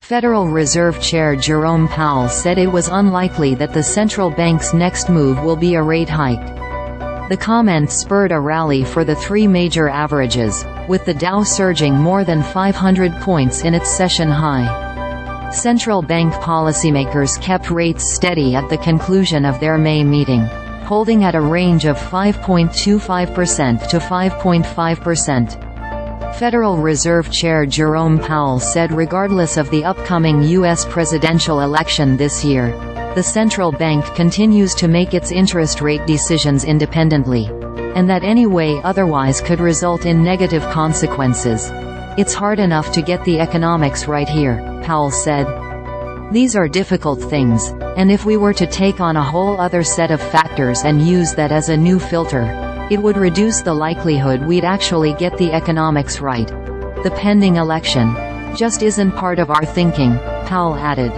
Federal Reserve Chair Jerome Powell said it was unlikely that the central bank's next move will be a rate hike. The comment spurred a rally for the three major averages, with the Dow surging more than 500 points in its session high. Central bank policymakers kept rates steady at the conclusion of their May meeting, holding at a range of 5.25% to 5.5%. Federal Reserve Chair Jerome Powell said regardless of the upcoming U.S. presidential election this year, the central bank continues to make its interest rate decisions independently, and that any way otherwise could result in negative consequences. "It's hard enough to get the economics right here," Powell said. "These are difficult things, and if we were to take on a whole other set of factors and use that as a new filter, it would reduce the likelihood we'd actually get the economics right. The pending election just isn't part of our thinking," Powell added.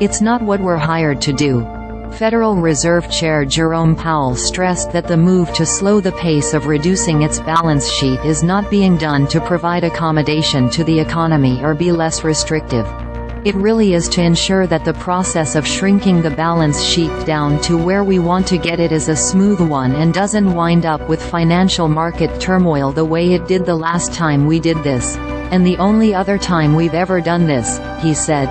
"It's not what we're hired to do." Federal Reserve Chair Jerome Powell stressed that the move to slow the pace of reducing its balance sheet is not being done to provide accommodation to the economy or be less restrictive. It really is to ensure that the process of shrinking the balance sheet down to where we want to get it is a smooth one and doesn't wind up with financial market turmoil the way it did the last time we did this, and the only other time we've ever done this, he said.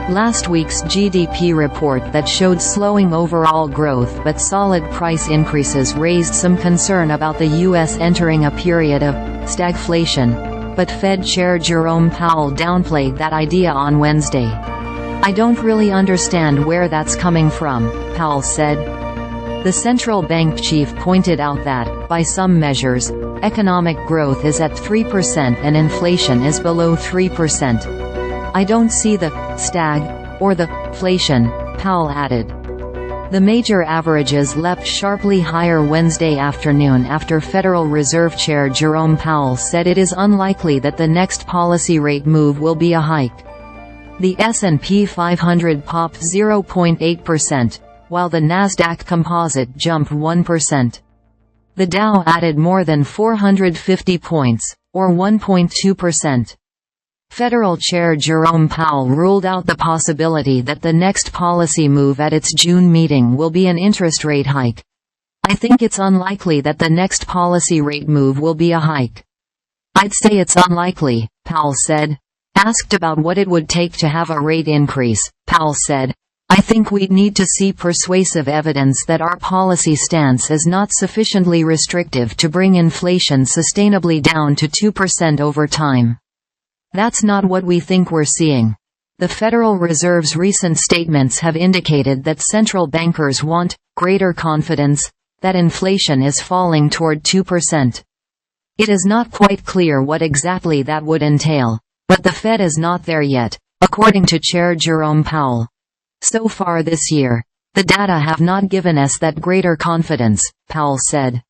Last week's GDP report that showed slowing overall growth but solid price increases raised some concern about the U.S. entering a period of stagflation, but Fed Chair Jerome Powell downplayed that idea on Wednesday. "I don't really understand where that's coming from," Powell said. The central bank chief pointed out that, by some measures, economic growth is at 3% and inflation is below 3%. "I don't see the stag or the flation," Powell added. The major averages leapt sharply higher Wednesday afternoon after Federal Reserve Chair Jerome Powell said it is unlikely that the next policy rate move will be a hike. The S&P 500 popped 0.8%, while the Nasdaq Composite jumped 1%. The Dow added more than 450 points, or 1.2%. Federal Chair Jerome Powell ruled out the possibility that the next policy move at its June meeting will be an interest rate hike. "I think it's unlikely that the next policy rate move will be a hike." "I'd say it's unlikely," Powell said. Asked about what it would take to have a rate increase, Powell said, "I think we'd need to see persuasive evidence that our policy stance is not sufficiently restrictive to bring inflation sustainably down to 2% over time. That's not what we think we're seeing." The Federal Reserve's recent statements have indicated that central bankers want greater confidence that inflation is falling toward 2%. It is not quite clear what exactly that would entail, but the Fed is not there yet, according to Chair Jerome Powell. "So far this year, the data have not given us that greater confidence," Powell said.